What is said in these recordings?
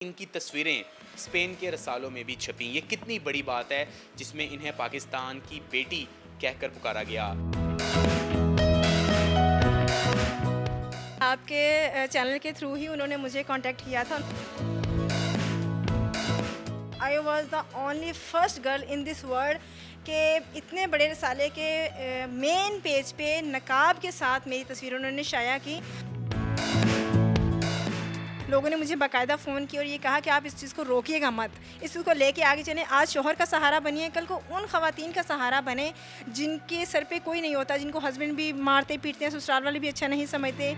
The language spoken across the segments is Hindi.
इनकी तस्वीरें स्पेन के रसालों में भी छपी। ये कितनी बड़ी बात है जिसमें इन्हें पाकिस्तान की बेटी कहकर पुकारा गया। आपके चैनल के थ्रू ही उन्होंने मुझे कांटेक्ट किया था। I was the only first girl in this world के इतने बड़े रसाले के मेन पेज पे नकाब के साथ मेरी तस्वीर उन्होंने शाया की। लोगों ने मुझे बाकायदा फ़ोन किया और ये कहा कि आप इस चीज़ को रोकिएगा मत, इस चीज़ को लेके आगे चलें। आज शोहर का सहारा बनिए, कल को उन ख़वातीन का सहारा बने जिनके सर पे कोई नहीं होता, जिनको हस्बैंड भी मारते पीटते हैं, ससुराल वाले भी अच्छा नहीं समझते।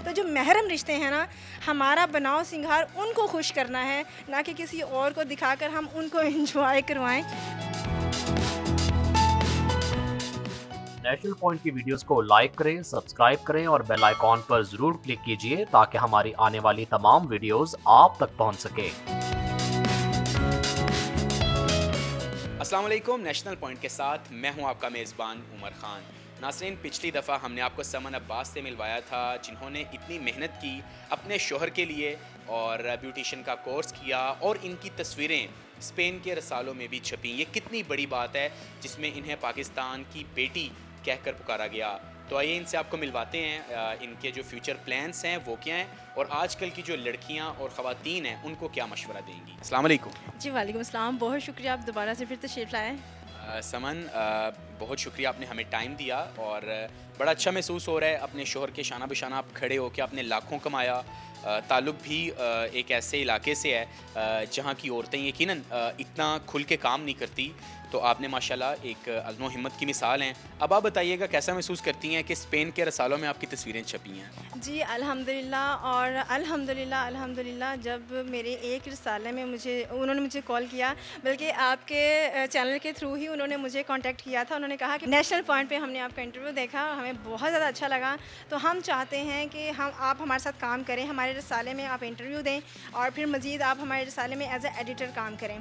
तो जो महरम रिश्ते हैं ना, हमारा बनाव सिंगार उनको खुश करना है, ना कि किसी और को दिखाकर हम उनको एंजॉय करवाएं। नेशनल पॉइंट की वीडियोस को लाइक करें, सब्सक्राइब करें और बेल आइकॉन पर जरूर क्लिक कीजिए ताकि हमारी आने वाली तमाम वीडियोस आप तक पहुंच सके। अस्सलाम वालेकुम। नेशनल पॉइंट के साथ मैं हूं आपका मेज़बान उमर खान। नाज़रीन, पिछली दफ़ा हमने आपको समन अब्बास से मिलवाया था जिन्होंने इतनी मेहनत की अपने शोहर के लिए और ब्यूटिशन का कोर्स किया और इनकी तस्वीरें स्पेन के रसालों में भी छपी। ये कितनी बड़ी बात है जिसमें इन्हें पाकिस्तान की बेटी कहकर पुकारा गया। तो आइए इनसे आपको मिलवाते हैं, इनके जो फ्यूचर प्लान्स हैं वो क्या हैं और आजकल की जो लड़कियां और ख़वातीन हैं उनको क्या मशवरा देंगी। अस्सलाम वालेकुम। जी वालेकुम अस्सलाम, बहुत शुक्रिया आप दोबारा से फिर तशरीफ़ लाए। समन, बहुत शुक्रिया, आपने हमें टाइम दिया और बड़ा अच्छा महसूस हो रहा है अपने शोहर के शाना बिशाना आप खड़े हो के आपने लाखों कमाया। ताल्लुक़ भी एक ऐसे इलाके से है जहाँ की औरतें यकीनन इतना खुल के काम नहीं करती, तो आपने माशाल्लाह एक अज़्म व हिम्मत की मिसाल हैं। अब आप बताइएगा कैसा महसूस करती हैं कि स्पेन के रसालों में आपकी तस्वीरें छपी हैं। जी अल्हम्दुलिल्लाह, और अल्हम्दुलिल्लाह जब मेरे एक रिसाले में उन्होंने मुझे कॉल किया, बल्कि आपके चैनल के थ्रू ही उन्होंने मुझे कांटेक्ट किया था। उन्होंने कहा कि नेशनल पॉइंट पे हमने आपका इंटरव्यू देखा, हमें बहुत ज़्यादा अच्छा लगा, तो हम चाहते हैं कि आप हमारे साथ काम करें, हमारे रिसाले में आप इंटरव्यू दें और फिर मज़ीद आप हमारे रिसाले में एज ए एडिटर काम करें।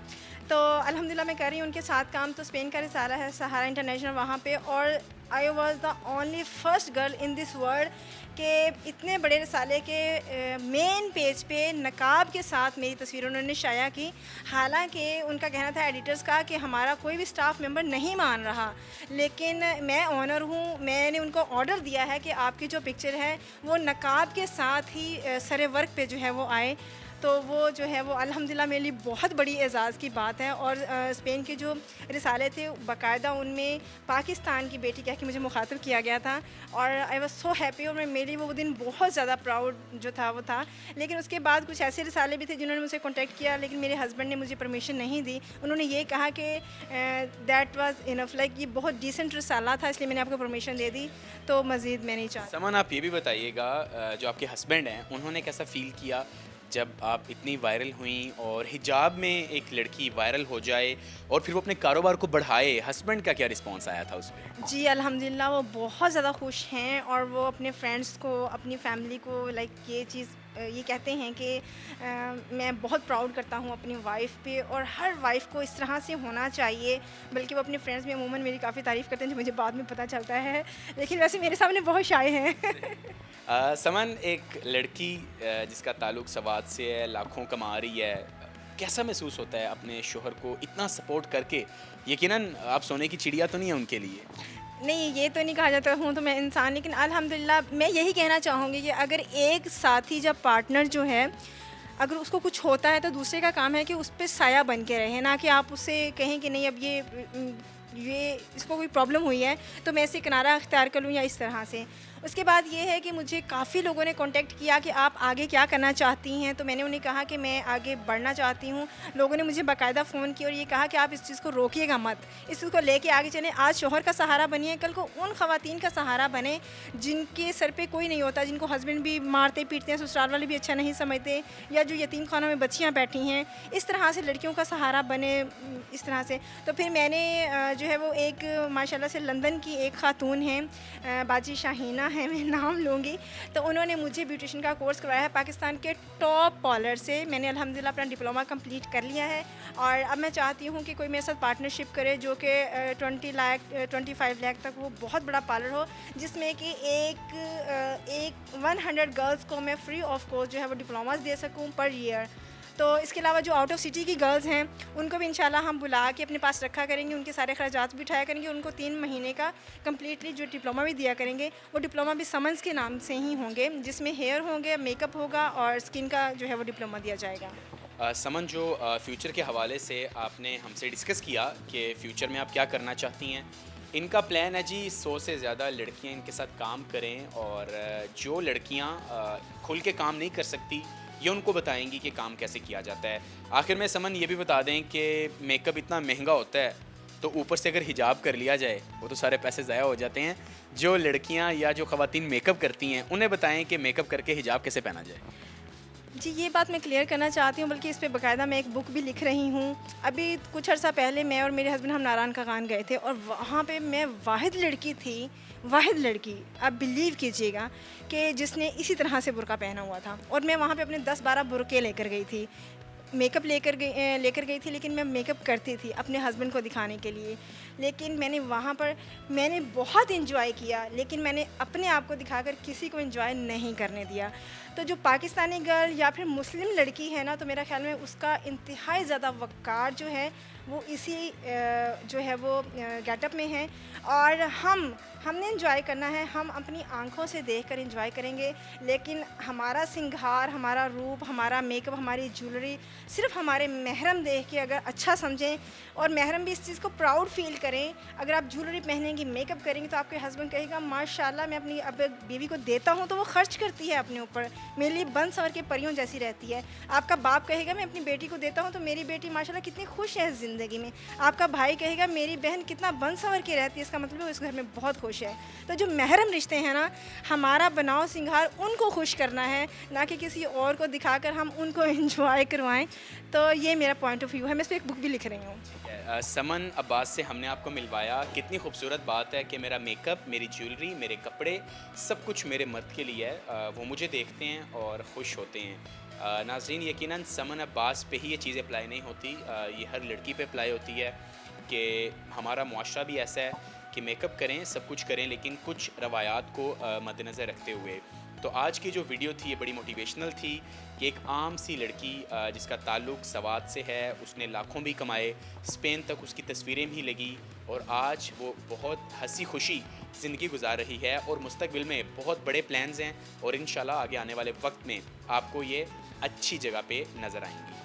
तो अल्हम्दुलिल्लाह मैं कर रही हूँ उनके साथ काम। तो स्पेन का रिसाला है सहारा इंटरनेशनल वहाँ पे, और I was the only first girl in this world के इतने बड़े रिसाले के मेन पेज पे नकाब के साथ मेरी तस्वीर उन्होंने शाया की। हालांकि उनका कहना था एडिटर्स का कि हमारा कोई भी स्टाफ मेंबर नहीं मान रहा, लेकिन मैं ऑनर हूँ, मैंने उनको ऑर्डर दिया है कि आपकी जो पिक्चर है वो नकाब के साथ ही सरे वर्क पे जो है वो आए। तो वो जो है वो अल्हम्दुलिल्लाह मेरे लिए बहुत बड़ी एज़ाज़ की बात है। और स्पेन के जो रिसाले थे बाकायदा उनमें पाकिस्तान की बेटी कह के मुझे मुखातिब किया गया था और आई वाज सो हैप्पी, और मेरे लिए वो दिन बहुत ज़्यादा प्राउड जो था वो था। लेकिन उसके बाद कुछ ऐसे रिसाले भी थे जिन्होंने मुझे कॉन्टेक्ट किया, लेकिन मेरे हस्बैंड ने मुझे परमिशन नहीं दी। उन्होंने ये कहा कि दैट वाज इनफ, लाइक ये बहुत डिसेंट रिसाला था इसलिए मैंने आपको परमिशन दे दी, तो मज़ीद मैं नहीं चाहती। समन, आप ये भी बताइएगा जो आपके हस्बैंड हैं उन्होंने कैसा फ़ील किया जब आप इतनी वायरल हुई और हिजाब में एक लड़की वायरल हो जाए और फिर वो अपने कारोबार को बढ़ाए। हस्बैंड का क्या रिस्पांस आया था उस पर? जी अल्हम्दुलिल्लाह वो बहुत ज़्यादा खुश हैं और वो अपने फ्रेंड्स को, अपनी फैमिली को लाइक ये चीज़ ये कहते हैं कि मैं बहुत प्राउड करता हूँ अपनी वाइफ पे, और हर वाइफ को इस तरह से होना चाहिए। बल्कि वो अपने फ्रेंड्स में अमूमन मेरी काफ़ी तारीफ़ करते हैं जो मुझे बाद में पता चलता है, लेकिन वैसे मेरे सामने बहुत शाय हैं। समन, एक लड़की जिसका ताल्लुक़ सवाद से है, लाखों कमा रही है, कैसा महसूस होता है अपने शोहर को इतना सपोर्ट करके? यकीनन आप सोने की चिड़िया तो नहीं है उनके लिए। नहीं, ये तो नहीं कहा जाता हूँ तो मैं इंसान, लेकिन अल्हम्दुलिल्लाह मैं यही कहना चाहूँगी कि अगर एक साथी जब पार्टनर जो है अगर उसको कुछ होता है तो दूसरे का काम है कि उस पे साया बन के रहे, ना कि आप उससे कहें कि नहीं अब ये इसको कोई प्रॉब्लम हुई है तो मैं इससे किनारा अख्तियार कर लूँ या इस तरह से। उसके बाद ये है कि मुझे काफ़ी लोगों ने कांटेक्ट किया कि आप आगे क्या करना चाहती हैं, तो मैंने उन्हें कहा कि मैं आगे बढ़ना चाहती हूँ। लोगों ने मुझे बाकायदा फ़ोन किया और ये कहा कि आप इस चीज़ को रोकिएगा मत, इस चीज़ को लेके आगे चलें। आज शोहर का सहारा बनिए, कल को उन ख़वातीन का सहारा बने जिनके सर पे कोई नहीं होता, जिनको हस्बैंड भी मारते पीटते हैं, ससुराल वाले भी अच्छा नहीं समझते, या जो यतीम खानों में बच्चियाँ बैठी हैं, इस तरह से लड़कियों का सहारा बने, इस तरह से। तो फिर मैंने जो है वो एक माशाल्लाह से लंदन की एक ख़ातून हैं, बाजी शाहीना है, मैं नाम लूँगी, तो उन्होंने मुझे ब्यूटिशियन का कोर्स करवाया है पाकिस्तान के टॉप पार्लर से। मैंने अल्हम्दुलिल्लाह अपना डिप्लोमा कंप्लीट कर लिया है और अब मैं चाहती हूँ कि कोई मेरे साथ पार्टनरशिप करे जो कि 20 लाख 25 लाख तक वो बहुत बड़ा पार्लर हो, जिसमें कि एक 100 गर्ल्स को मैं फ्री ऑफ कॉस्ट जो है वो डिप्लोमास दे सकूँ पर ईयर। तो इसके अलावा जो आउट ऑफ सिटी की गर्ल्स हैं उनको भी इंशाल्लाह हम बुला के अपने पास रखा करेंगे, उनके सारे खर्चात भी उठाया करेंगे, उनको 3 महीने का कम्प्लीटली जो डिप्लोमा भी दिया करेंगे। वो डिप्लोमा भी समन्स के नाम से ही होंगे, जिसमें हेयर होंगे, मेकअप होगा और स्किन का जो है वो डिप्लोमा दिया जाएगा। समन, जो फ्यूचर के हवाले से आपने हमसे डिस्कस किया कि फ़्यूचर में आप क्या करना चाहती हैं, इनका प्लान है जी 100 से ज़्यादा लड़कियां इनके साथ काम करें और जो लड़कियां खुल के काम नहीं कर सकती ये उनको बताएंगी कि काम कैसे किया जाता है। आखिर में समन ये भी बता दें कि मेकअप इतना महंगा होता है तो ऊपर से अगर हिजाब कर लिया जाए वो तो सारे पैसे ज़ाया हो जाते हैं। जो लड़कियां या जो ख़वातीन मेकअप करती हैं उन्हें बताएं कि मेकअप करके हिजाब कैसे पहना जाए। जी, ये बात मैं क्लियर करना चाहती हूँ, बल्कि इस पे बाकायदा मैं एक बुक भी लिख रही हूँ। अभी कुछ अर्सा पहले मैं और मेरे हस्बैंड हम नारायण का खान गए थे और वहाँ पे मैं वाहिद लड़की थी, वाहिद लड़की, आप बिलीव कीजिएगा, कि जिसने इसी तरह से बुर्का पहना हुआ था। और मैं वहाँ पे अपने 10-12 बुरके लेकर गई थी, मेकअप लेकर गई थी, लेकिन मैं मेकअप करती थी अपने हस्बैंड को दिखाने के लिए। लेकिन मैंने वहाँ पर बहुत एंजॉय किया, लेकिन मैंने अपने आप को दिखाकर किसी को एंजॉय नहीं करने दिया। तो जो पाकिस्तानी गर्ल या फिर मुस्लिम लड़की है ना, तो मेरा ख्याल में उसका इंतहाई ज़्यादा वक़ार जो है वो इसी जो है वो गेटअप में है। और हमने एंजॉय करना है, हम अपनी आंखों से देखकर एंजॉय करेंगे, लेकिन हमारा सिंगार, हमारा रूप, हमारा मेकअप, हमारी ज्वेलरी सिर्फ हमारे महरम देख के अगर अच्छा समझें और महरम भी इस चीज़ को प्राउड फील करें। अगर आप ज्वेलरी पहनेंगी, मेकअप करेंगी, तो आपके हस्बैंड कहेगा माशाल्लाह, मैं अपनी अब बीवी को देता हूँ तो वो खर्च करती है अपने ऊपर, मेरे लिए बन संवर के परियों जैसी रहती है। आपका बाप कहेगा मैं अपनी बेटी को देता हूँ तो मेरी बेटी माशाल्लाह कितनी खुश है ज़िंदगी में। आपका भाई कहेगा मेरी बहन कितना बन संवर के रहती है, इसका मतलब है उस घर में बहुत खुश है। तो जो महरम रिश्ते हैं ना, हमारा बनाव सिंगार उनको खुश करना है, ना कि किसी और को दिखाकर हम उनको एंजॉय करवाएं। तो ये मेरा पॉइंट ऑफ व्यू है, मैं इस पर एक बुक भी लिख रही हूँ। समन अब्बास से हमने आपको मिलवाया। कितनी खूबसूरत बात है कि मेरा मेकअप, मेरी ज्वेलरी, मेरे कपड़े सब कुछ मेरे मर्द के लिए है। वो मुझे देखते हैं और ख़ुश होते हैं। नाज़रीन, यकीनन समन अब्बास पे ही ये चीज़ें अप्लाई नहीं होती, ये हर लड़की पे अप्लाई होती है कि हमारा मुआशरा भी ऐसा है कि मेकअप करें, सब कुछ करें, लेकिन कुछ रवायात को मद्देनज़र रखते हुए। तो आज की जो वीडियो थी ये बड़ी मोटिवेशनल थी कि एक आम सी लड़की जिसका ताल्लुक़ सवात से है, उसने लाखों भी कमाए, स्पेन तक उसकी तस्वीरें भी लगी और आज वो बहुत हंसी खुशी ज़िंदगी गुजार रही है और मुस्तकबिल में बहुत बड़े प्लान्स हैं और इंशाल्लाह आगे आने वाले वक्त में आपको ये अच्छी जगह पे नज़र आएंगी।